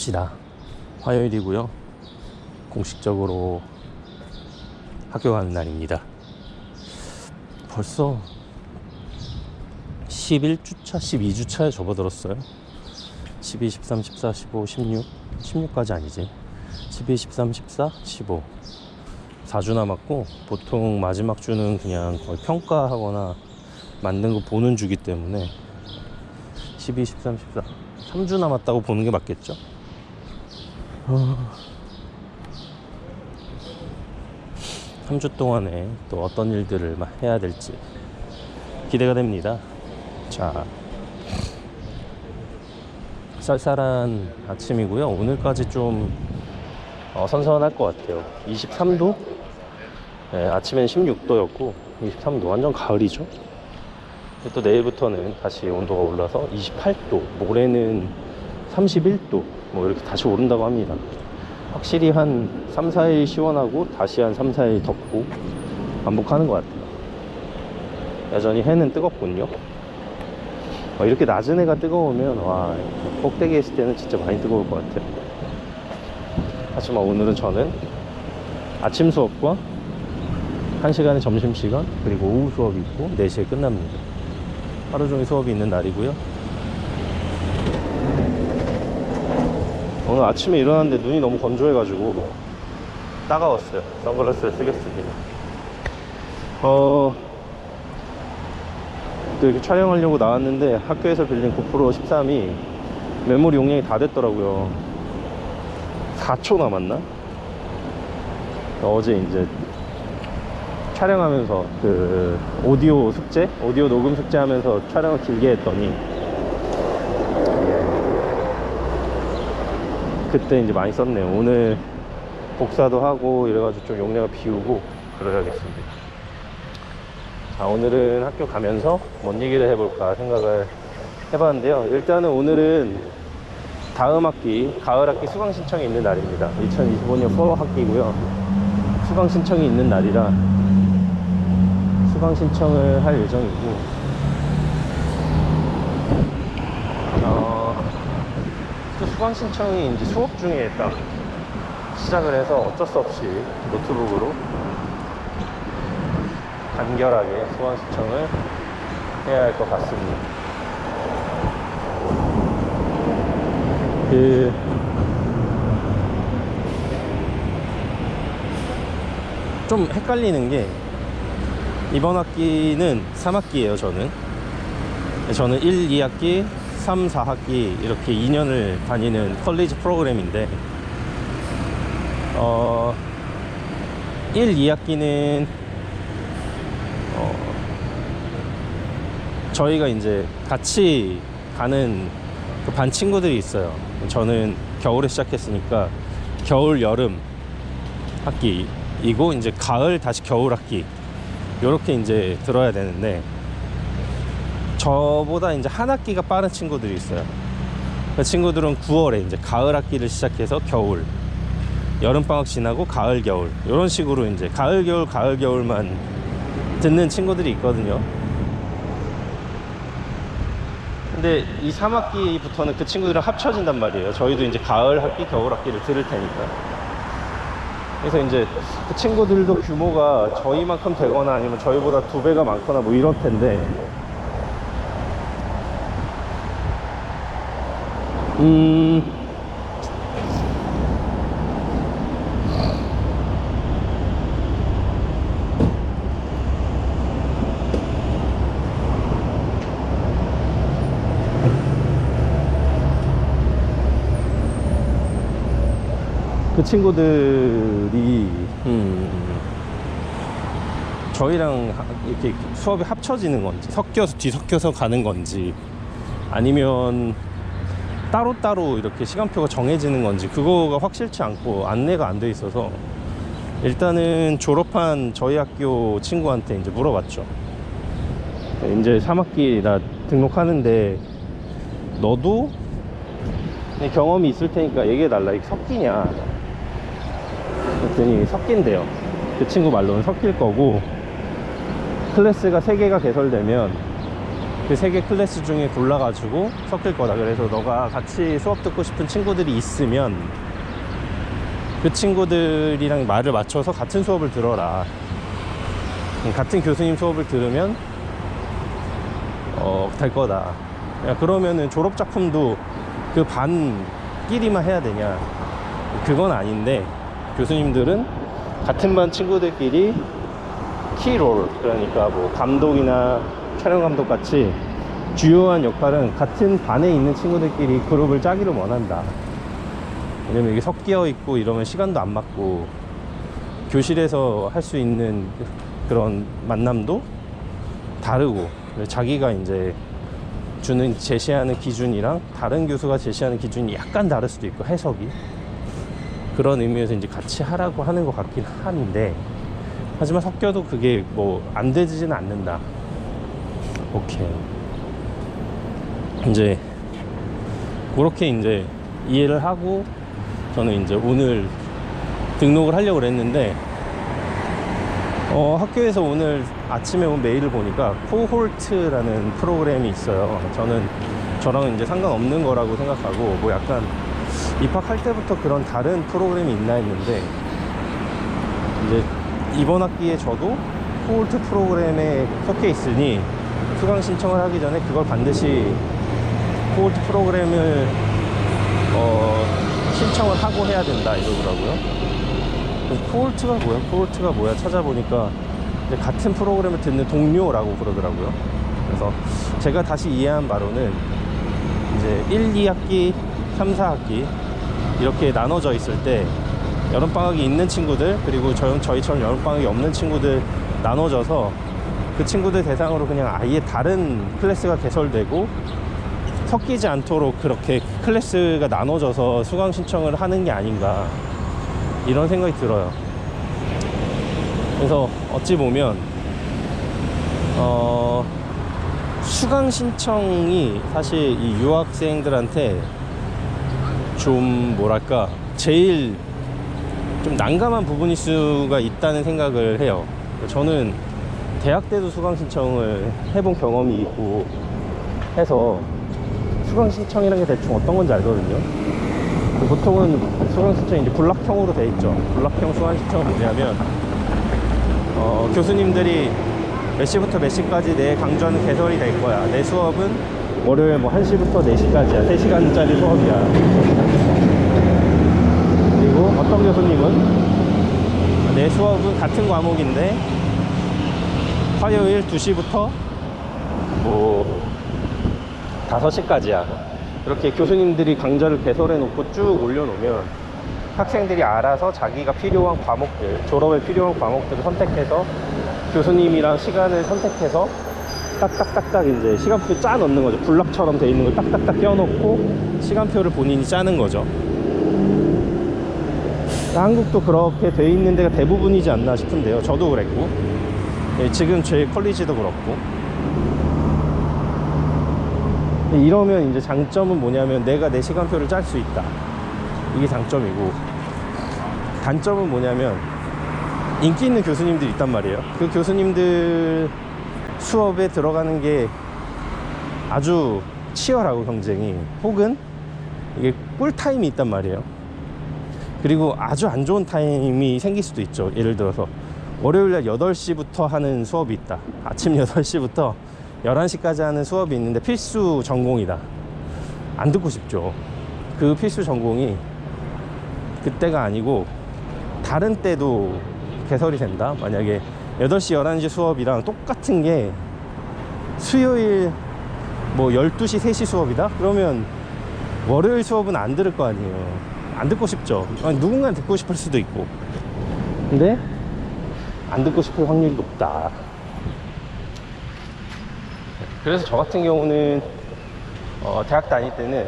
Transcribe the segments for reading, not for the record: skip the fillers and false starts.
갑시다. 화요일이고요. 공식적으로 학교 가는 날입니다. 벌써 11주차, 12주차에 접어들었어요. 12, 13, 14, 15, 16 16까지 아니지. 12, 13, 14, 15 4주 남았고, 보통 마지막 주는 그냥 거의 평가하거나 만든 거 보는 주기 때문에 12, 13, 14 3주 남았다고 보는 게 맞겠죠? 3주 동안에 또 어떤 일들을 해야 될지 기대가 됩니다. 자, 쌀쌀한 아침이고요. 오늘까지 좀 선선할 것 같아요. 23도? 네, 아침엔 16도였고 23도, 완전 가을이죠. 또 내일부터는 다시 온도가 올라서 28도, 모레는 31도 뭐 이렇게 다시 오른다고 합니다. 확실히 한 3, 4일 시원하고 다시 한 3, 4일 덥고 반복하는 것 같아요. 여전히 해는 뜨겁군요. 이렇게 낮은 해가 뜨거우면 와, 꼭대기에 있을 때는 진짜 많이 뜨거울 것 같아요. 하지만 오늘은 저는 아침 수업과 1시간의 점심시간, 그리고 오후 수업이 있고 4시에 끝납니다. 하루 종일 수업이 있는 날이고요. 오늘 아침에 일어났는데 눈이 너무 건조해가지고 따가웠어요. 선글라스를 쓰겠습니다. 또 이렇게 촬영하려고 나왔는데 학교에서 빌린 고프로 13이 메모리 용량이 다 됐더라고요. 4초 남았나? 어제 이제 촬영하면서 그 오디오 숙제, 오디오 녹음 숙제 하면서 촬영을 길게 했더니 그때 이제 많이 썼네요. 오늘 복사도 하고 이래가지고 좀 용량을 비우고 그래야겠습니다. 자, 오늘은 학교 가면서 뭔 얘기를 해볼까 생각을 해봤는데요. 일단은 오늘은 다음 학기, 가을 학기 수강 신청이 있는 날입니다. 2025년 4 학기고요. 수강 신청이 있는 날이라 수강 신청을 할 예정이고, 또 수강 신청이 이제 수업 중에 딱 시작을 해서 어쩔 수 없이 노트북으로 간결하게 수강 신청을 해야 할 것 같습니다. 좀 헷갈리는 게, 이번 학기는 3학기예요. 저는 1, 2학기, 3, 4학기 이렇게 2년을 다니는 컬리지 프로그램인데 1, 2학기는 저희가 이제 같이 가는 그 반 친구들이 있어요. 저는 겨울에 시작했으니까 겨울, 여름 학기이고, 이제 가을, 다시 겨울 학기, 요렇게 이제 들어야 되는데, 저보다 이제 한 학기가 빠른 친구들이 있어요. 그 친구들은 9월에 이제 가을 학기를 시작해서 겨울, 여름방학 지나고 가을, 겨울, 이런 식으로 이제 가을, 겨울, 가을, 겨울만 듣는 친구들이 있거든요. 근데 이 3학기부터는 그 친구들은 합쳐진단 말이에요. 저희도 이제 가을 학기, 겨울 학기를 들을 테니까. 그래서 이제 그 친구들도 규모가 저희만큼 되거나 아니면 저희보다 2배가 많거나 뭐 이럴 텐데, 그 친구들이 저희랑 이렇게 수업이 합쳐지는 건지, 섞여서 뒤섞여서 가는 건지, 아니면 따로따로 이렇게 시간표가 정해지는 건지, 그거가 확실치 않고 안내가 안 돼 있어서 일단은 졸업한 저희 학교 친구한테 이제 물어봤죠. 이제 3학기 나 등록하는데 너도 경험이 있을 테니까 얘기해달라. 이게 섞이냐 그랬더니 섞인대요. 그 친구 말로는 섞일 거고, 클래스가 3개가 개설되면 그 3개 클래스 중에 골라가지고 섞일 거다. 그래서 너가 같이 수업 듣고 싶은 친구들이 있으면 그 친구들이랑 말을 맞춰서 같은 수업을 들어라. 같은 교수님 수업을 들으면 될 거다. 야, 그러면은 졸업작품도 그 반끼리만 해야 되냐? 그건 아닌데, 교수님들은 같은 반 친구들끼리 키롤, 그러니까 뭐 감독이나 촬영감독 같이 주요한 역할은 같은 반에 있는 친구들끼리 그룹을 짜기를 원한다. 왜냐면 이게 섞여 있고 이러면 시간도 안 맞고, 교실에서 할 수 있는 그런 만남도 다르고, 자기가 이제 제시하는 기준이랑 다른 교수가 제시하는 기준이 약간 다를 수도 있고, 해석이. 그런 의미에서 이제 같이 하라고 하는 것 같긴 한데, 하지만 섞여도 그게 뭐 안 되지는 않는다. 오케이. 이제 그렇게 이제 이해를 하고 저는 이제 오늘 등록을 하려고 그랬는데, 학교에서 오늘 아침에 온 메일을 보니까 코홀트라는 프로그램이 있어요. 저랑 이제 상관없는 거라고 생각하고, 뭐 약간 입학할 때부터 그런 다른 프로그램이 있나 했는데, 이제 이번 학기에 저도 코홀트 프로그램에 속해 있으니 수강 신청을 하기 전에 그걸 반드시 코홀트 프로그램을 신청을 하고 해야 된다 이러더라고요. 코홀트가 뭐야 찾아보니까 이제 같은 프로그램을 듣는 동료라고 그러더라고요. 그래서 제가 다시 이해한 바로는 이제 1, 2학기, 3, 4학기 이렇게 나눠져 있을 때 여름방학이 있는 친구들, 그리고 저희처럼 여름방학이 없는 친구들 나눠져서 그 친구들 대상으로 그냥 아예 다른 클래스가 개설되고 섞이지 않도록 그렇게 클래스가 나눠져서 수강 신청을 하는 게 아닌가, 이런 생각이 들어요. 그래서 어찌 보면 수강 신청이 사실 이 유학생들한테 좀 뭐랄까 제일 좀 난감한 부분일 수가 있다는 생각을 해요. 저는 대학 때도 수강 신청을 해본 경험이 있고 해서 수강 신청이라는 게 대충 어떤 건지 알거든요. 보통은 수강 신청이 이제 블락형으로 돼 있죠. 블락형 수강 신청은 뭐냐면 교수님들이 몇 시부터 몇 시까지 내 강좌는 개설이 될 거야. 내 수업은 월요일 뭐 1시부터 4시까지야. 3시간짜리 수업이야. 그리고 어떤 교수님은 내 수업은 같은 과목인데 화요일 2시부터 뭐 5시까지야. 이렇게 교수님들이 강좌를 개설해 놓고 쭉 올려놓으면 학생들이 알아서 자기가 필요한 과목들, 졸업에 필요한 과목들을 선택해서 교수님이랑 시간을 선택해서 딱딱딱딱 이제 시간표 짜 넣는 거죠. 블럭처럼 돼 있는 걸 딱딱딱 껴놓고 시간표를 본인이 짜는 거죠. 한국도 그렇게 돼 있는 데가 대부분이지 않나 싶은데요. 저도 그랬고, 지금 제 컬리지도 그렇고. 이러면 이제 장점은 뭐냐면 내가 내 시간표를 짤 수 있다. 이게 장점이고, 단점은 뭐냐면 인기 있는 교수님들이 있단 말이에요. 그 교수님들 수업에 들어가는 게 아주 치열하고 경쟁이, 혹은 이게 꿀타임이 있단 말이에요. 그리고 아주 안 좋은 타임이 생길 수도 있죠. 예를 들어서 월요일날 8시부터 하는 수업이 있다. 아침 8시부터 11시까지 하는 수업이 있는데 필수 전공이다. 안 듣고 싶죠. 그 필수 전공이 그때가 아니고 다른 때도 개설이 된다. 만약에 8시, 11시 수업이랑 똑같은 게 수요일 뭐 12시, 3시 수업이다? 그러면 월요일 수업은 안 들을 거 아니에요. 안 듣고 싶죠. 아니, 누군가는 듣고 싶을 수도 있고. 근데 안 듣고 싶을 확률이 높다. 그래서 저 같은 경우는 대학 다닐 때는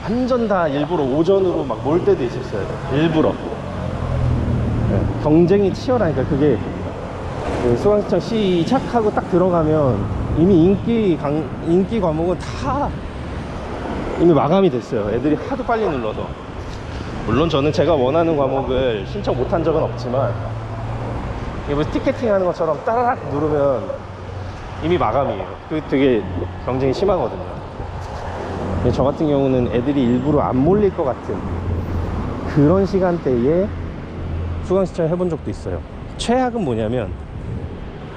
완전 다 일부러 오전으로 막 몰 때도 있었어요. 일부러. 경쟁이 치열하니까. 그게 수강 신청 시작하고 딱 들어가면 이미 인기 과목은 다 이미 마감이 됐어요. 애들이 하도 빨리 눌러서. 물론 저는 제가 원하는 과목을 신청 못한 적은 없지만, 이거 티켓팅 하는 것처럼 따라락 누르면 이미 마감이에요. 그게 되게 경쟁이 심하거든요. 근데 저 같은 경우는 애들이 일부러 안 몰릴 것 같은 그런 시간대에 수강 신청을 해본 적도 있어요. 최악은 뭐냐면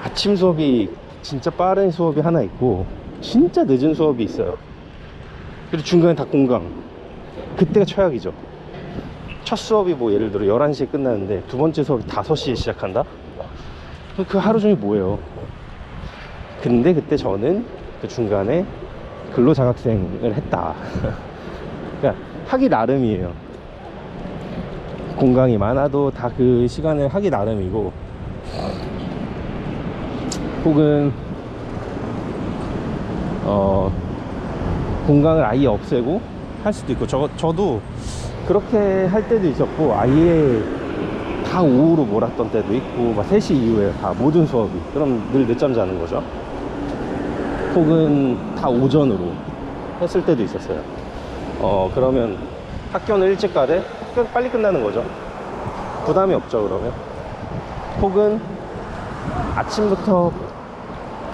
아침 수업이 진짜 빠른 수업이 하나 있고 진짜 늦은 수업이 있어요. 그리고 중간에 다 공강. 그때가 최악이죠. 첫 수업이 뭐 예를 들어 11시에 끝나는데 두 번째 수업이 5시에 시작한다? 그 하루 종일 뭐예요. 근데 그때 저는 그 중간에 근로장학생을 했다. 그러니까 하기 나름이에요. 공강이 많아도 다 그 시간을 하기 나름이고, 혹은 공강을 아예 없애고 할 수도 있고, 저도 그렇게 할 때도 있었고, 아예 다 오후로 몰았던 때도 있고, 막 3시 이후에 다 모든 수업이, 그럼 늘 늦잠 자는 거죠. 혹은 다 오전으로 했을 때도 있었어요. 그러면 학교는 일찍 가되 학교는 빨리 끝나는 거죠. 부담이 없죠. 그러면 혹은 아침부터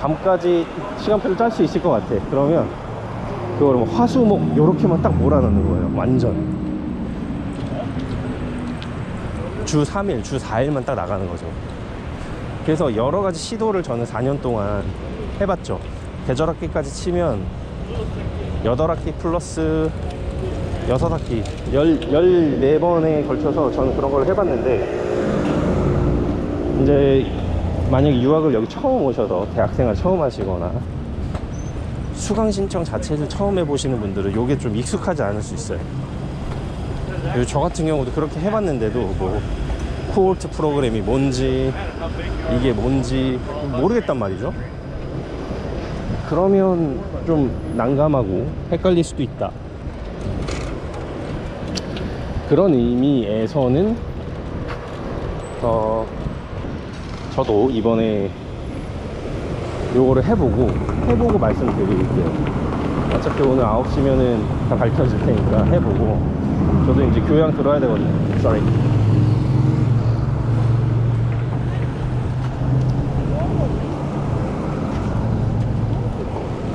밤까지 시간표를 짤 수 있을 것 같아. 그러면 그걸 뭐 화수목 요렇게만 딱 몰아넣는 거예요. 완전 주 3일 주 4일만 딱 나가는 거죠. 그래서 여러 가지 시도를 저는 4년 동안 해봤죠. 계절학기까지 치면 8학기 플러스 6학기 14번에 걸쳐서 저는 그런 걸 해봤는데, 이제 만약에 유학을 여기 처음 오셔서 대학생활 처음 하시거나 수강 신청 자체를 처음 해보시는 분들은 이게 좀 익숙하지 않을 수 있어요. 그리고 저 같은 경우도 그렇게 해봤는데도 뭐 코홀트 프로그램이 뭔지 이게 뭔지 모르겠단 말이죠. 그러면 좀 난감하고 헷갈릴 수도 있다. 그런 의미에서는 저도 이번에 요거를 해보고 말씀드릴게요. 어차피 오늘 9시면은 다 밝혀질 테니까 해보고, 저도 이제 교양 들어야 되거든요. Sorry.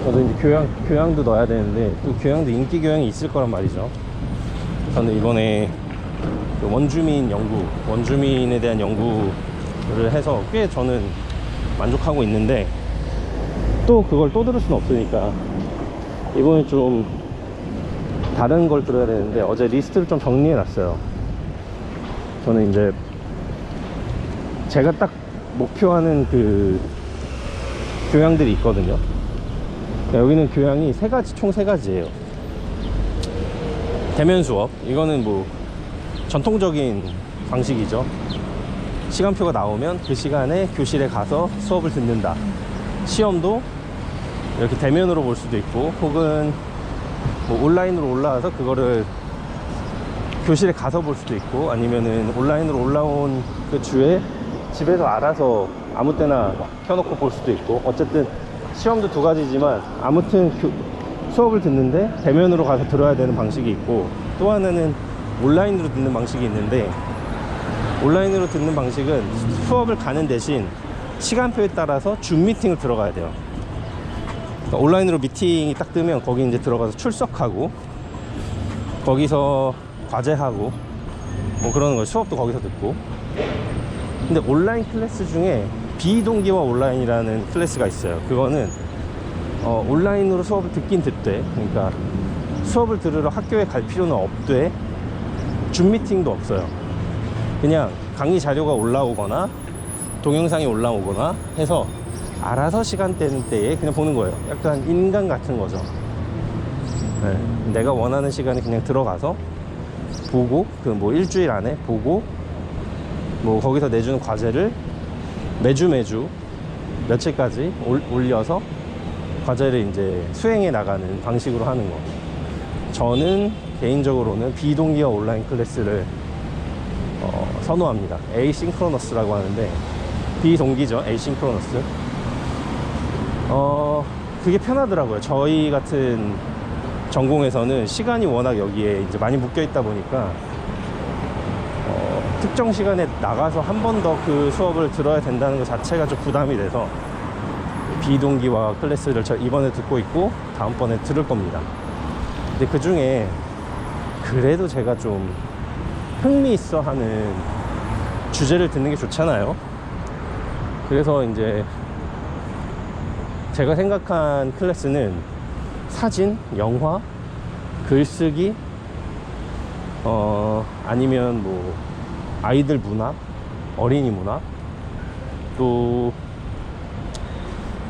저도 이제 교양도 넣어야 되는데, 또 교양도 인기 교양이 있을 거란 말이죠. 저는 이번에 그 원주민에 대한 연구를 해서 꽤 저는 만족하고 있는데, 또 그걸 또 들을 수는 없으니까 이번에 좀 다른 걸 들어야 되는데, 어제 리스트를 좀 정리해 놨어요. 저는 이제 제가 딱 목표하는 그 교양들이 있거든요. 여기는 교양이 총 3가지예요. 대면 수업, 이거는 뭐 전통적인 방식이죠. 시간표가 나오면 그 시간에 교실에 가서 수업을 듣는다. 시험도 이렇게 대면으로 볼 수도 있고, 혹은 뭐 온라인으로 올라와서 그거를 교실에 가서 볼 수도 있고, 아니면은 온라인으로 올라온 그 주에 집에서 알아서 아무 때나 켜놓고 볼 수도 있고, 어쨌든 시험도 2가지지만 아무튼 수업을 듣는데 대면으로 가서 들어야 되는 방식이 있고, 또 하나는 온라인으로 듣는 방식이 있는데, 온라인으로 듣는 방식은 수업을 가는 대신 시간표에 따라서 줌 미팅을 들어가야 돼요. 그러니까 온라인으로 미팅이 딱 뜨면 거기 이제 들어가서 출석하고 거기서 과제하고 뭐 그러는 거예요. 수업도 거기서 듣고. 근데 온라인 클래스 중에 비동기화 온라인이라는 클래스가 있어요. 그거는 온라인으로 수업을 듣긴 듣되, 그러니까 수업을 들으러 학교에 갈 필요는 없되 줌 미팅도 없어요. 그냥 강의 자료가 올라오거나 동영상이 올라오거나 해서 알아서 시간대에 그냥 보는 거예요. 약간 인강 같은 거죠. 네, 내가 원하는 시간에 그냥 들어가서 보고, 그 뭐 일주일 안에 보고, 뭐 거기서 내주는 과제를 매주 며칠까지 올려서 과제를 이제 수행해 나가는 방식으로 하는 거. 저는 개인적으로는 비동기화 온라인 클래스를 선호합니다. 에이싱크로너스라고 하는데, 비동기죠. 에이싱크로너스. 그게 편하더라고요. 저희 같은 전공에서는 시간이 워낙 여기에 이제 많이 묶여 있다 보니까 특정 시간에 나가서 한 번 더 그 수업을 들어야 된다는 것 자체가 좀 부담이 돼서 비동기화 클래스를 이번에 듣고 있고 다음번에 들을 겁니다. 근데 그 중에 그래도 제가 좀 흥미있어 하는 주제를 듣는 게 좋잖아요. 그래서 이제 제가 생각한 클래스는 사진, 영화, 글쓰기, 아니면 뭐 아이들 문학, 어린이 문학, 또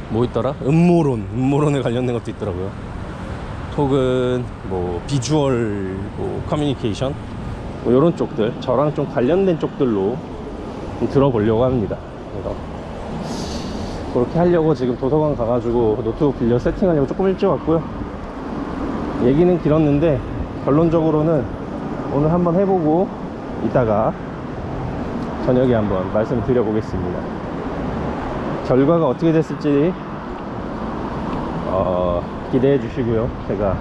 뭐 있더라? 음모론에 관련된 것도 있더라고요. 혹은 뭐 비주얼, 뭐 커뮤니케이션, 뭐 이런 쪽들, 저랑 좀 관련된 쪽들로 좀 들어보려고 합니다. 그래서 그렇게 하려고 지금 도서관 가가지고 노트북 빌려 세팅하려고 조금 일찍 왔고요. 얘기는 길었는데 결론적으로는 오늘 한번 해보고 이따가 저녁에 한번 말씀을 드려보겠습니다. 결과가 어떻게 됐을지 기대해 주시고요. 제가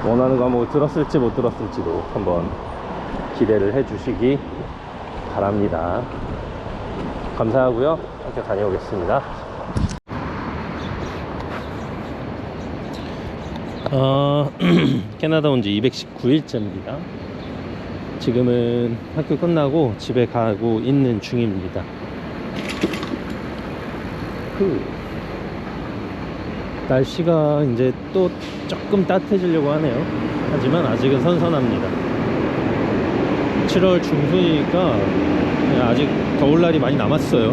원하는 과목을 들었을지 못 들었을지도 한번 기대를 해 주시기 바랍니다. 감사하고요. 함께 다녀오겠습니다. 캐나다 온 지 219일째입니다. 지금은 학교 끝나고 집에 가고 있는 중입니다. 날씨가 이제 또 조금 따뜻해지려고 하네요. 하지만 아직은 선선합니다. 7월 중순이니까 아직 더울 날이 많이 남았어요.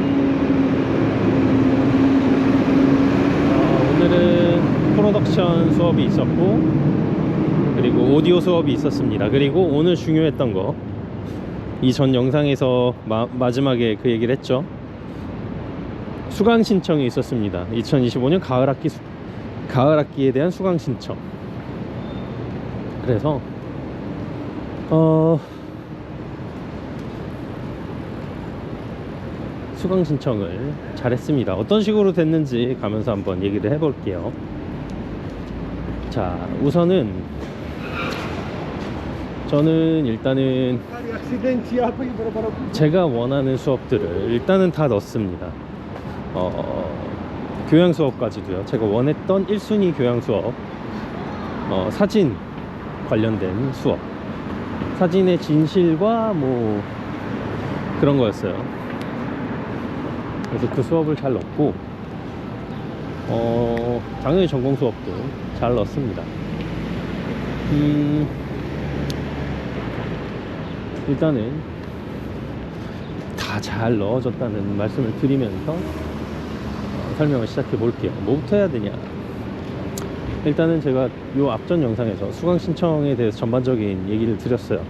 오늘은 프로덕션 수업이 있었고, 그리고 오디오 수업이 있었습니다. 그리고 오늘 중요했던 거, 이 전 영상에서 마지막에 그 얘기를 했죠. 수강 신청이 있었습니다. 2025년 가을 학기에 대한 수강 신청. 그래서 수강 신청을 잘했습니다. 어떤 식으로 됐는지 가면서 한번 얘기를 해볼게요. 자, 우선은 저는 일단은 제가 원하는 수업들을 일단은 다 넣습니다. 교양 수업까지도요. 제가 원했던 1순위 교양 수업, 사진 관련된 수업, 사진의 진실과 뭐 그런 거였어요. 그래서 그 수업을 잘 넣고, 당연히 전공 수업도 잘 넣었습니다. 일단은 다 잘 넣어졌다는 말씀을 드리면서 설명을 시작해 볼게요. 뭐부터 해야 되냐. 일단은 제가 요 앞전 영상에서 수강 신청에 대해서 전반적인 얘기를 드렸어요.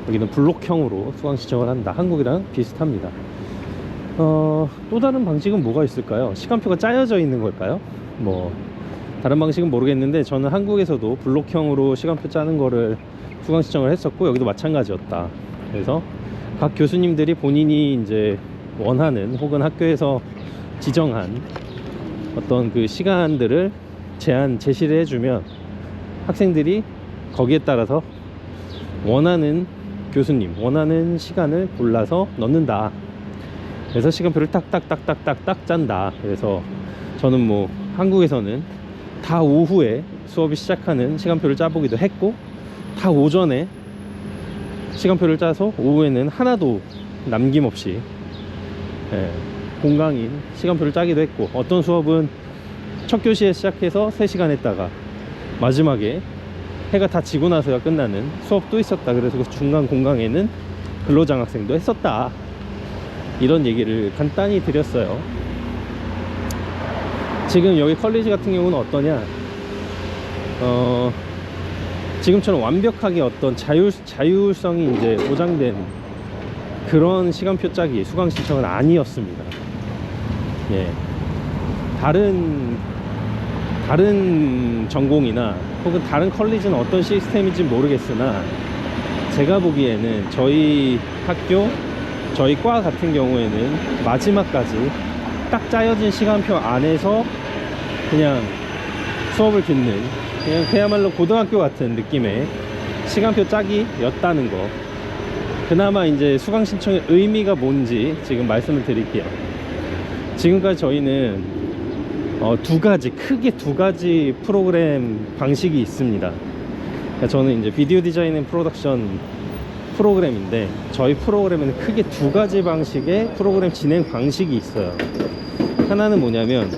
여기는 블록형으로 수강 신청을 한다. 한국이랑 비슷합니다. 또 다른 방식은 뭐가 있을까요? 시간표가 짜여져 있는 걸까요? 뭐 다른 방식은 모르겠는데, 저는 한국에서도 블록형으로 시간표 짜는 거를 수강 신청을 했었고, 여기도 마찬가지였다. 그래서 각 교수님들이 본인이 이제 원하는, 혹은 학교에서 지정한 어떤 그 시간들을 제시를 해주면 학생들이 거기에 따라서 원하는 교수님, 원하는 시간을 골라서 넣는다. 그래서 시간표를 딱딱딱딱딱딱 짠다. 그래서 저는 뭐 한국에서는 다 오후에 수업이 시작하는 시간표를 짜보기도 했고, 다 오전에 시간표를 짜서 오후에는 하나도 남김없이 공강인 시간표를 짜기도 했고, 어떤 수업은 첫 교시에 시작해서 3시간 했다가 마지막에 해가 다 지고 나서야 끝나는 수업도 있었다. 그래서 그 중간 공강에는 근로장학생도 했었다. 이런 얘기를 간단히 드렸어요. 지금 여기 컬리지 같은 경우는 어떠냐, 지금처럼 완벽하게 어떤 자율성이 이제 보장된 그런 시간표 짜기 수강 신청은 아니었습니다. 예. 다른 전공이나 혹은 다른 컬리지는 어떤 시스템인지 모르겠으나, 제가 보기에는 저희 학교, 저희 과 같은 경우에는 마지막까지 딱 짜여진 시간표 안에서 그냥 수업을 듣는, 그야말로 고등학교 같은 느낌의 시간표 짜기였다는 거. 그나마 이제 수강 신청의 의미가 뭔지 지금 말씀을 드릴게요. 지금까지 저희는 크게 두 가지 프로그램 방식이 있습니다. 그러니까 저는 이제 비디오 디자인 앤 프로덕션 프로그램인데, 저희 프로그램에는 크게 두 가지 방식의 프로그램 진행 방식이 있어요. 하나는 뭐냐면,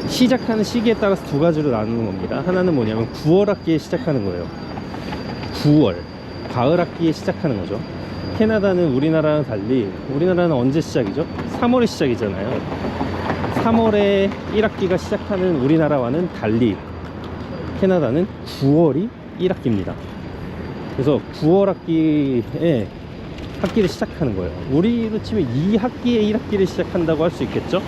시작하는 시기에 따라서 두 가지로 나누는 겁니다. 하나는 뭐냐면 9월 학기에 시작하는 거예요. 9월 가을 학기에 시작하는 거죠. 캐나다는 우리나라랑 달리, 우리나라는 언제 시작이죠? 3월에 시작이잖아요. 3월에 1학기가 시작하는 우리나라와는 달리 캐나다는 9월이 1학기입니다. 그래서 9월 학기에 학기를 시작하는 거예요. 우리로 치면 2학기에 1학기를 시작한다고 할 수 있겠죠?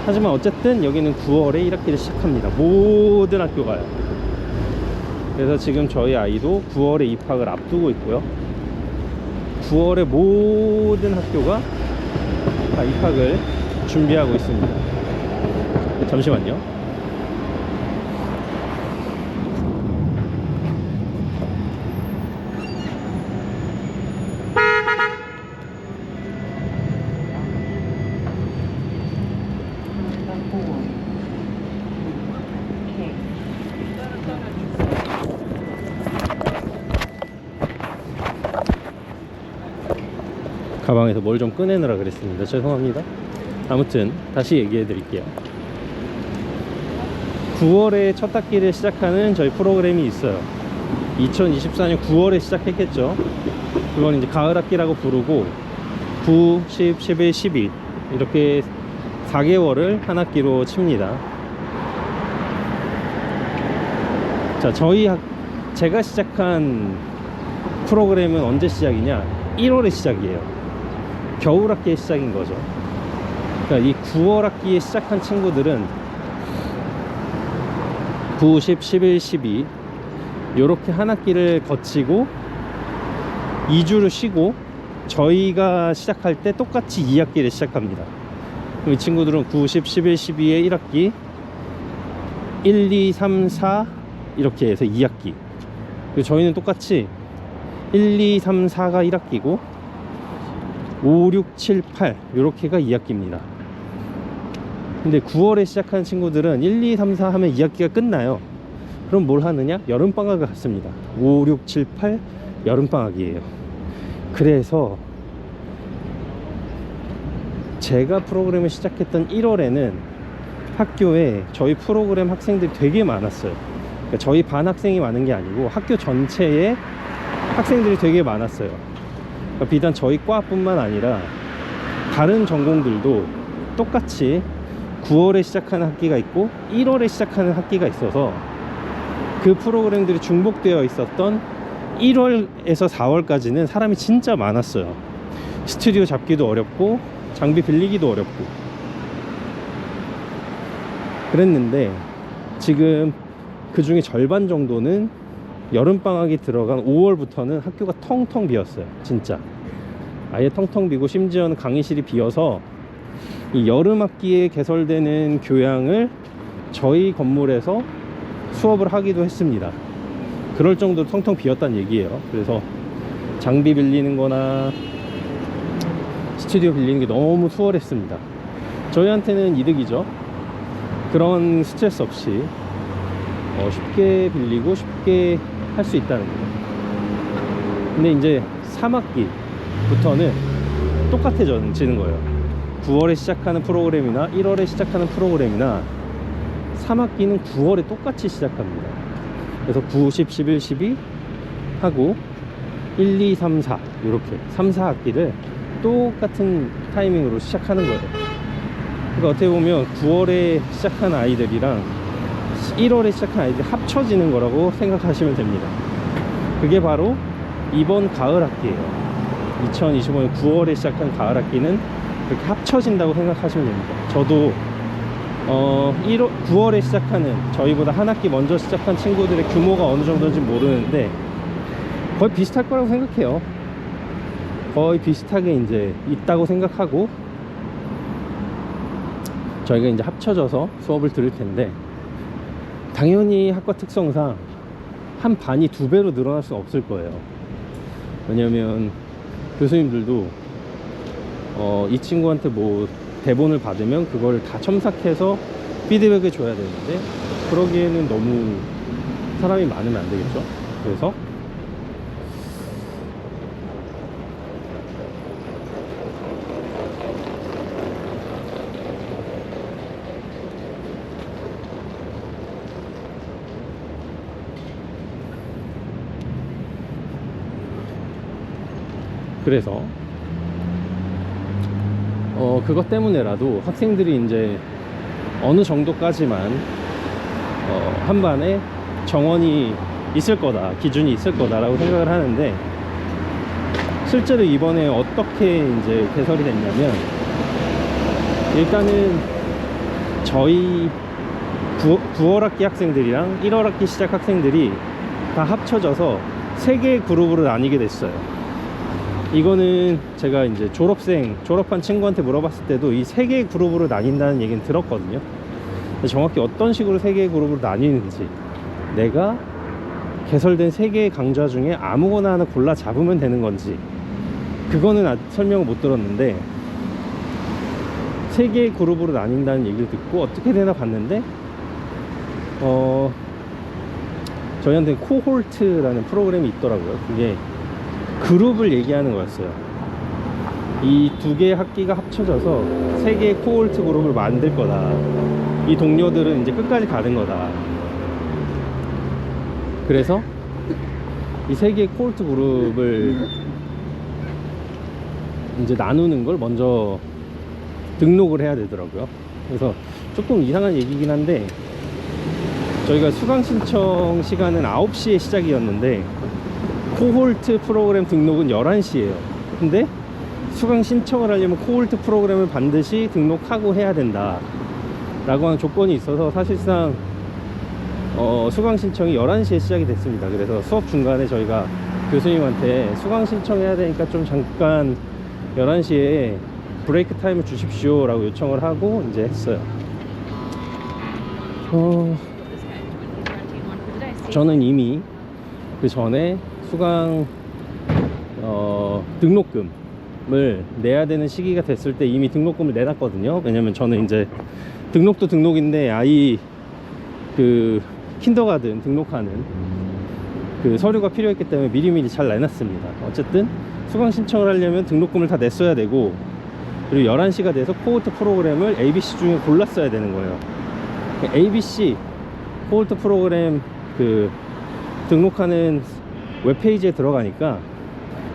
하지만 어쨌든 여기는 9월에 1학기를 시작합니다. 모든 학교가요. 그래서 지금 저희 아이도 9월에 입학을 앞두고 있고요. 9월에 모든 학교가 다 입학을 준비하고 있습니다. 잠시만요. 가방에서 뭘 좀 꺼내느라 그랬습니다. 죄송합니다. 아무튼 다시 얘기해 드릴게요. 9월에 첫 학기를 시작하는 저희 프로그램이 있어요. 2024년 9월에 시작했겠죠. 그건 이제 가을 학기라고 부르고, 9, 10, 11, 12 이렇게 4개월을 한 학기로 칩니다. 자, 제가 시작한 프로그램은 언제 시작이냐? 1월에 시작이에요. 겨울 학기의 시작인 거죠. 그러니까 이 9월 학기에 시작한 친구들은 9, 10, 11, 12 요렇게 한 학기를 거치고 2주를 쉬고, 저희가 시작할 때 똑같이 2학기를 시작합니다. 그럼 이 친구들은 9, 10, 11, 12의 1학기, 1, 2, 3, 4 이렇게 해서 2학기. 그리고 저희는 똑같이 1, 2, 3, 4가 1학기고 5, 6, 7, 8 요렇게가 2학기입니다. 근데 9월에 시작하는 친구들은 1, 2, 3, 4 하면 2학기가 끝나요. 그럼 뭘 하느냐? 여름방학을 갖습니다. 5, 6, 7, 8 여름방학이에요. 그래서 제가 프로그램을 시작했던 1월에는 학교에 저희 프로그램 학생들이 되게 많았어요. 그러니까 저희 반 학생이 많은 게 아니고 학교 전체에 학생들이 되게 많았어요. 그러니까 비단 저희 과뿐만 아니라 다른 전공들도 똑같이 9월에 시작하는 학기가 있고 1월에 시작하는 학기가 있어서, 그 프로그램들이 중복되어 있었던 1월에서 4월까지는 사람이 진짜 많았어요. 스튜디오 잡기도 어렵고 장비 빌리기도 어렵고 그랬는데, 지금 그 중에 절반 정도는 여름방학이 들어간 5월부터는 학교가 텅텅 비었어요. 진짜 아예 텅텅 비고, 심지어는 강의실이 비어서 이 여름학기에 개설되는 교양을 저희 건물에서 수업을 하기도 했습니다. 그럴 정도로 텅텅 비었다는 얘기예요. 그래서 장비 빌리는 거나 스튜디오 빌리는 게 너무 수월했습니다. 저희한테는 이득이죠. 그런 스트레스 없이 쉽게 빌리고 쉽게 할 수 있다는 거예요. 근데 이제 3학기부터는 똑같아지는 거예요. 9월에 시작하는 프로그램이나 1월에 시작하는 프로그램이나 3학기는 9월에 똑같이 시작합니다. 그래서 9, 10, 11, 12 하고 1, 2, 3, 4 이렇게 3, 4학기를 똑같은 타이밍으로 시작하는 거예요. 그러니까 어떻게 보면 9월에 시작한 아이들이랑 1월에 시작한 아이들이 합쳐지는 거라고 생각하시면 됩니다. 그게 바로 이번 가을 학기예요. 2025년 9월에 시작한 가을 학기는 그렇게 합쳐진다고 생각하시면 됩니다. 저도 9월에 시작하는, 저희보다 한 학기 먼저 시작한 친구들의 규모가 어느 정도인지 모르는데 거의 비슷할 거라고 생각해요. 거의 비슷하게 이제 있다고 생각하고, 저희가 이제 합쳐져서 수업을 들을 텐데, 당연히 학과 특성상 한 반이 2배로 늘어날 수는 없을 거예요. 왜냐면 교수님들도 이 친구한테 뭐 대본을 받으면 그걸 다 첨삭해서 피드백을 줘야 되는데 그러기에는 너무 사람이 많으면 안 되겠죠. 그래서 그것 때문에라도 학생들이 이제 어느 정도까지만 한 반에 정원이 있을 거다, 기준이 있을 거다라고 생각을 하는데, 실제로 이번에 어떻게 이제 개설이 됐냐면, 일단은 저희 9월 학기 학생들이랑 1월 학기 시작 학생들이 다 합쳐져서 3개의 그룹으로 나뉘게 됐어요. 이거는 제가 이제 졸업한 친구한테 물어봤을 때도 이 3개의 그룹으로 나뉜다는 얘기는 들었거든요. 정확히 어떤 식으로 3개의 그룹으로 나뉘는지, 내가 개설된 3개의 강좌 중에 아무거나 하나 골라 잡으면 되는 건지, 그거는 설명을 못 들었는데, 3개의 그룹으로 나뉜다는 얘기를 듣고 어떻게 되나 봤는데, 저희한테 코홀트라는 프로그램이 있더라고요. 그게 그룹을 얘기하는 거였어요. 이 2개의 학기가 합쳐져서 3개의 코홀트 그룹을 만들 거다. 이 동료들은 이제 끝까지 가는 거다. 그래서 이 3개의 코홀트 그룹을 이제 나누는 걸 먼저 등록을 해야 되더라고요. 그래서 조금 이상한 얘기긴 한데, 저희가 수강 신청 시간은 9시에 시작이었는데 코홀트 프로그램 등록은 11시에요 근데 수강 신청을 하려면 코홀트 프로그램을 반드시 등록하고 해야 된다 라고 하는 조건이 있어서, 사실상 수강 신청이 11시에 시작이 됐습니다. 그래서 수업 중간에 저희가 교수님한테 수강 신청해야 되니까 좀 잠깐 11시에 브레이크 타임을 주십시오 라고 요청을 하고 이제 했어요. 저는 이미 그 전에 수강 등록금을 내야 되는 시기가 됐을 때 이미 등록금을 내놨거든요. 왜냐면 저는 이제 등록도 등록인데 아이 그 킨더가든 등록하는 그 서류가 필요했기 때문에 미리미리 잘 내놨습니다. 어쨌든 수강 신청을 하려면 등록금을 다 냈어야 되고, 그리고 11시가 돼서 코홀트 프로그램을 ABC 중에 골랐어야 되는 거예요. ABC 코홀트 프로그램 그 등록하는 웹페이지에 들어가니까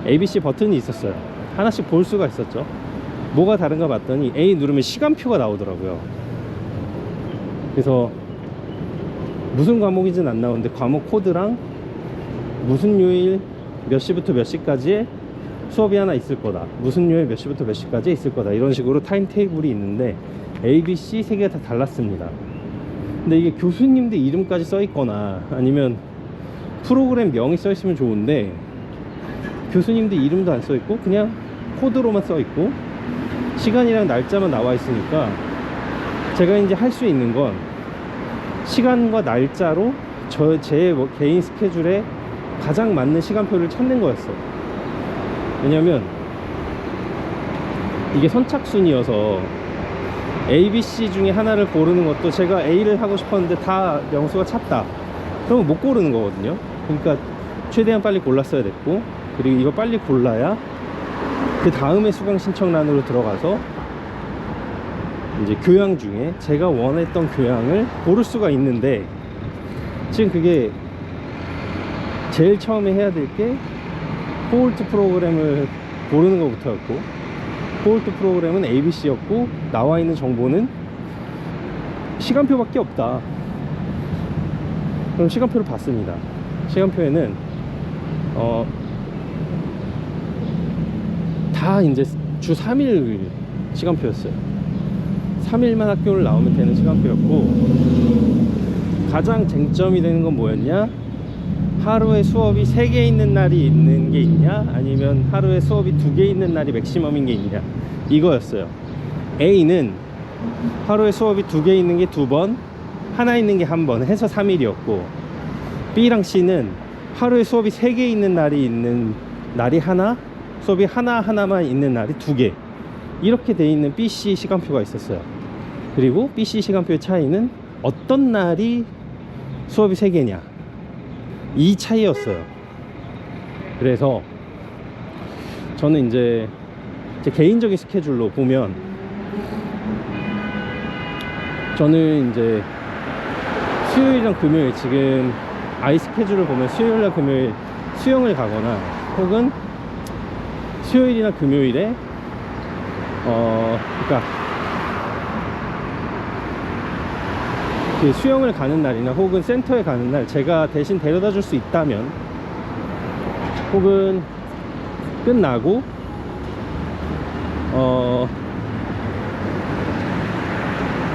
ABC 버튼이 있었어요. 하나씩 볼 수가 있었죠. 뭐가 다른가 봤더니 A 누르면 시간표가 나오더라고요. 그래서 무슨 과목인지는 안 나오는데 과목 코드랑 무슨 요일 몇 시부터 몇 시까지의 수업이 하나 있을 거다, 무슨 요일 몇 시부터 몇 시까지 있을 거다, 이런 식으로 타임 테이블이 있는데 ABC 3개가 다 달랐습니다. 근데 이게 교수님들 이름까지 써 있거나 아니면 프로그램 명이 써 있으면 좋은데, 교수님들 이름도 안 써 있고 그냥 코드로만 써 있고 시간이랑 날짜만 나와 있으니까, 제가 이제 할 수 있는 건 시간과 날짜로 제 개인 스케줄에 가장 맞는 시간표를 찾는 거였어요. 왜냐면 이게 선착순이어서 ABC 중에 하나를 고르는 것도, 제가 A를 하고 싶었는데 다 명수가 찼다 그러면 못 고르는 거거든요. 그러니까 최대한 빨리 골랐어야 됐고, 그리고 이거 빨리 골라야 그 다음에 수강 신청란으로 들어가서 이제 교양 중에 제가 원했던 교양을 고를 수가 있는데, 지금 그게 제일 처음에 해야 될 게 코홀트 프로그램을 고르는 것부터였고, 코홀트 프로그램은 ABC였고 나와 있는 정보는 시간표밖에 없다. 그럼 시간표를 봤습니다. 시간표에는 다 이제 주 3일 시간표였어요. 3일만 학교를 나오면 되는 시간표였고, 가장 쟁점이 되는 건 뭐였냐, 하루에 수업이 3개 있는 날이 있는 게 있냐, 아니면 하루에 수업이 2개 있는 날이 맥시멈인 게 있냐, 이거였어요. A는 하루에 수업이 2개 있는 게 2번, 하나 있는 게 1번 해서 3일이었고, B랑 C는 하루에 수업이 3개 있는 날이 하나, 수업이 하나만 있는 날이 2개, 이렇게 돼 있는 BC 시간표가 있었어요. 그리고 BC 시간표의 차이는 어떤 날이 수업이 3개냐, 이 차이였어요. 그래서 저는 이제 제 개인적인 스케줄로 보면, 저는 이제 수요일이랑 금요일, 지금 아이 스케줄을 보면 수요일이나 금요일 수영을 가거나, 혹은 수요일이나 금요일에 그러니까 그 수영을 가는 날이나 혹은 센터에 가는 날 제가 대신 데려다 줄 수 있다면, 혹은 끝나고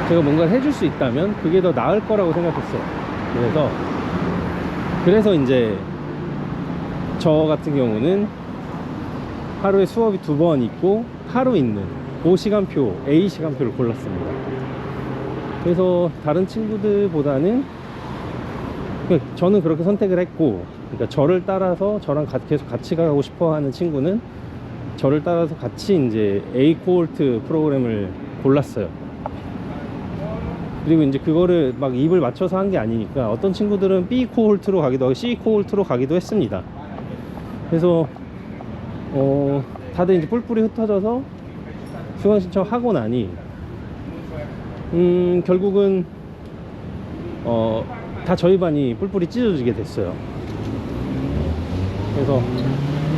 제가 뭔가를 해줄 수 있다면 그게 더 나을 거라고 생각했어요. 그래서 이제 저 같은 경우는 하루에 수업이 2번 있고 하루 있는 그 시간표, A 시간표를 골랐습니다. 그래서 다른 친구들보다는, 저는 그렇게 선택을 했고, 그러니까 저를 따라서 저랑 계속 같이 가고 싶어 하는 친구는 저를 따라서 같이 이제 A 코홀트 프로그램을 골랐어요. 그리고 이제 그거를 막 입을 맞춰서 한 게 아니니까, 어떤 친구들은 B 코홀트로 가기도 하고 C 코홀트로 가기도 했습니다. 그래서 다들 이제 뿔뿔이 흩어져서 수강 신청하고 나니 결국은 다 저희 반이 뿔뿔이 찢어지게 됐어요. 그래서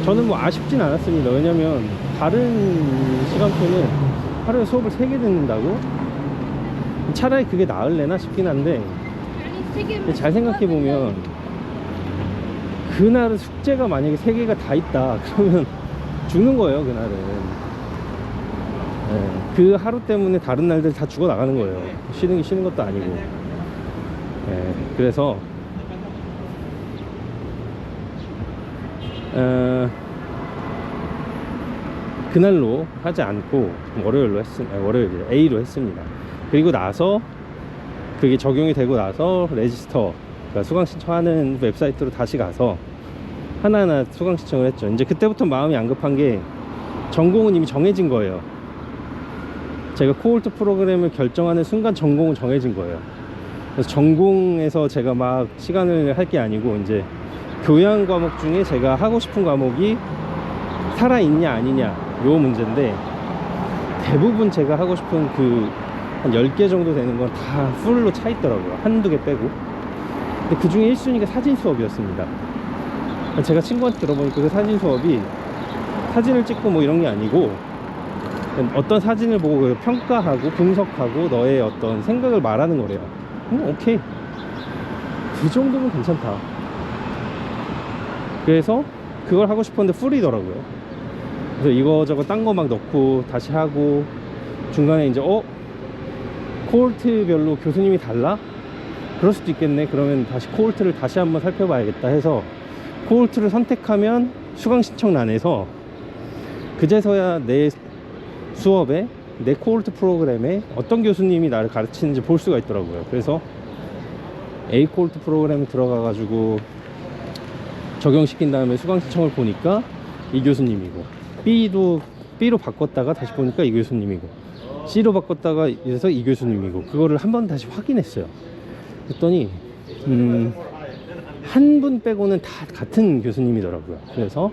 저는 뭐 아쉽진 않았습니다. 왜냐면 다른 시간표는 하루에 수업을 3개 듣는다고? 차라리 그게 나을래나 싶긴 한데, 잘 생각해보면 그날은 숙제가 만약에 3개가 다 있다 그러면 죽는 거예요, 그날은. 네, 그 하루 때문에 다른 날들 다 죽어 나가는 거예요. 쉬는 것도 아니고. 네, 그래서 그날로 하지 않고 월요일에 A로 했습니다. 그리고 나서 그게 적용이 되고 나서 레지스터, 그러니까 수강 신청하는 웹사이트로 다시 가서 하나하나 수강 신청을 했죠. 이제 그때부터 마음이 안 급한 게, 전공은 이미 정해진 거예요. 제가 코홀트 프로그램을 결정하는 순간 전공은 정해진 거예요. 그래서 전공에서 제가 막 시간을 할 게 아니고, 이제 교양 과목 중에 제가 하고 싶은 과목이 살아있냐 아니냐, 요 문제인데, 대부분 제가 하고 싶은 한 10개 정도 되는 건 다 풀로 차 있더라고요. 한두 개 빼고. 근데 그 중에 1순위가 사진 수업이었습니다. 제가 친구한테 들어보니까 그 사진 수업이 사진을 찍고 뭐 이런 게 아니고, 어떤 사진을 보고 평가하고 분석하고 너의 어떤 생각을 말하는 거래요. 오케이, 그 정도면 괜찮다. 그래서 그걸 하고 싶었는데 풀이더라고요. 그래서 이거저거 딴 거 막 넣고 다시 하고, 중간에 이제 코홀트별로 교수님이 달라? 그럴 수도 있겠네. 그러면 다시 코홀트를 다시 한번 살펴봐야겠다 해서 코홀트를 선택하면 수강 신청란에서 그제서야 내 수업에, 내 코홀트 프로그램에 어떤 교수님이 나를 가르치는지 볼 수가 있더라고요. 그래서 A 코홀트 프로그램에 들어가 가지고 적용시킨 다음에 수강 신청을 보니까 이 교수님이고, B로 바꿨다가 다시 보니까 이 교수님이고, C로 바꿨다가 이래서 이 교수님이고, 그거를 한 번 다시 확인했어요. 그랬더니 한 분 빼고는 다 같은 교수님이더라고요. 그래서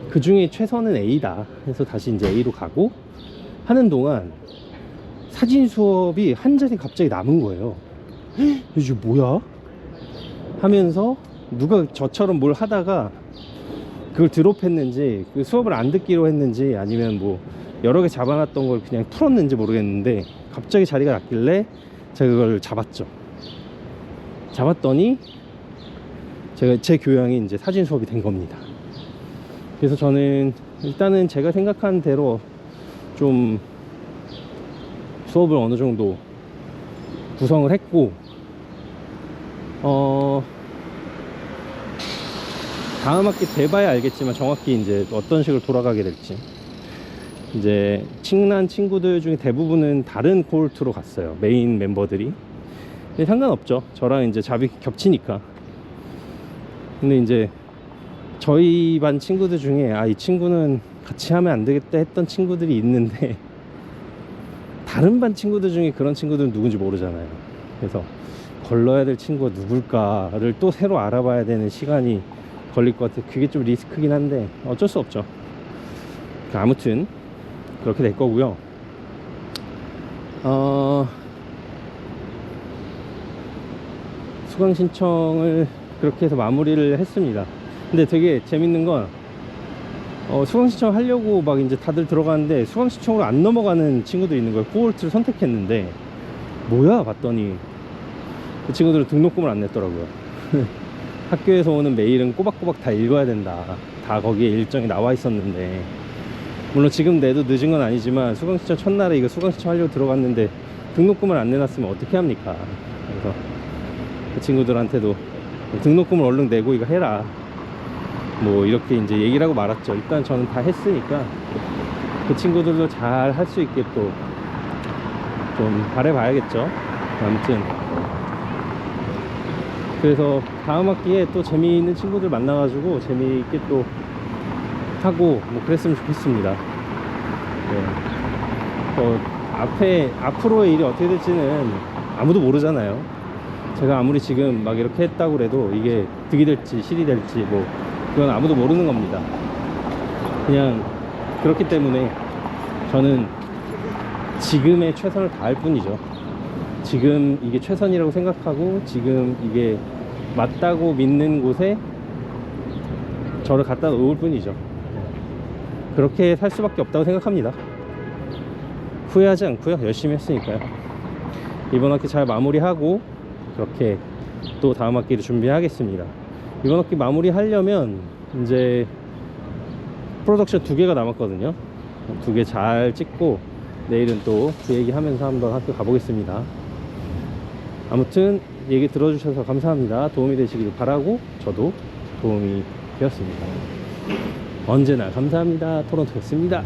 그 중에 최선은 A다 해서 다시 이제 A로 가고, 하는 동안 사진 수업이 한 자리 갑자기 남은 거예요. 이게 뭐야? 하면서 누가 저처럼 뭘 하다가 그걸 드롭했는지, 그 수업을 안 듣기로 했는지, 아니면 뭐 여러 개 잡아놨던 걸 그냥 풀었는지 모르겠는데, 갑자기 자리가 났길래 제가 그걸 잡았죠. 잡았더니 제 교양이 이제 사진 수업이 된 겁니다. 그래서 저는 일단은 제가 생각한 대로 좀 수업을 어느 정도 구성을 했고, 다음 학기 돼봐야 알겠지만 정확히 이제 어떤 식으로 돌아가게 될지. 이제 친한 친구들 중에 대부분은 다른 코홀트로 갔어요, 메인 멤버들이. 근데 상관없죠, 저랑 이제 잡이 겹치니까. 근데 이제 저희 반 친구들 중에 이 친구는 같이 하면 안 되겠다 했던 친구들이 있는데 다른 반 친구들 중에 그런 친구들은 누군지 모르잖아요. 그래서 걸러야 될 친구가 누굴까를 또 새로 알아봐야 되는 시간이 걸릴 것 같아요. 그게 좀 리스크긴 한데 어쩔 수 없죠. 아무튼 그렇게 될 거고요. 수강 신청을 그렇게 해서 마무리를 했습니다. 근데 되게 재밌는 건 수강 신청 하려고 막 이제 다들 들어가는데 수강 신청으로 안 넘어가는 친구도 있는 거예요. 코홀트를 선택했는데 뭐야 봤더니 그 친구들은 등록금을 안 냈더라고요. 학교에서 오는 메일은 꼬박꼬박 다 읽어야 된다, 다 거기에 일정이 나와 있었는데, 물론 지금 내도 늦은 건 아니지만 수강 신청 첫날에 이거 수강 신청 하려고 들어갔는데 등록금을 안 내놨으면 어떻게 합니까? 그래서 그 친구들한테도 등록금을 얼른 내고 이거 해라, 뭐 이렇게 이제 얘기를 하고 말았죠. 일단 저는 다 했으니까 그 친구들도 잘 할 수 있게 또 좀 바라봐야겠죠. 아무튼 그래서 다음 학기에 또 재미있는 친구들 만나가지고 재미있게 또 하고 뭐 그랬으면 좋겠습니다. 앞으로의 일이 어떻게 될지는 아무도 모르잖아요. 제가 아무리 지금 막 이렇게 했다고 해도 이게 득이 될지 실이 될지 뭐 그건 아무도 모르는 겁니다. 그냥 그렇기 때문에 저는 지금의 최선을 다할 뿐이죠. 지금 이게 최선이라고 생각하고 지금 이게 맞다고 믿는 곳에 저를 갖다 놓을 뿐이죠. 그렇게 살 수밖에 없다고 생각합니다. 후회하지 않고요. 열심히 했으니까요. 이번 학기 잘 마무리하고 그렇게 또 다음 학기를 준비하겠습니다. 이번 학기 마무리하려면 이제 프로덕션 2개가 남았거든요. 2개 잘 찍고 내일은 또 그 얘기 하면서 한번 학교 가보겠습니다. 아무튼 얘기 들어주셔서 감사합니다. 도움이 되시길 바라고 저도 도움이 되었습니다. 언제나 감사합니다. 토론토였습니다.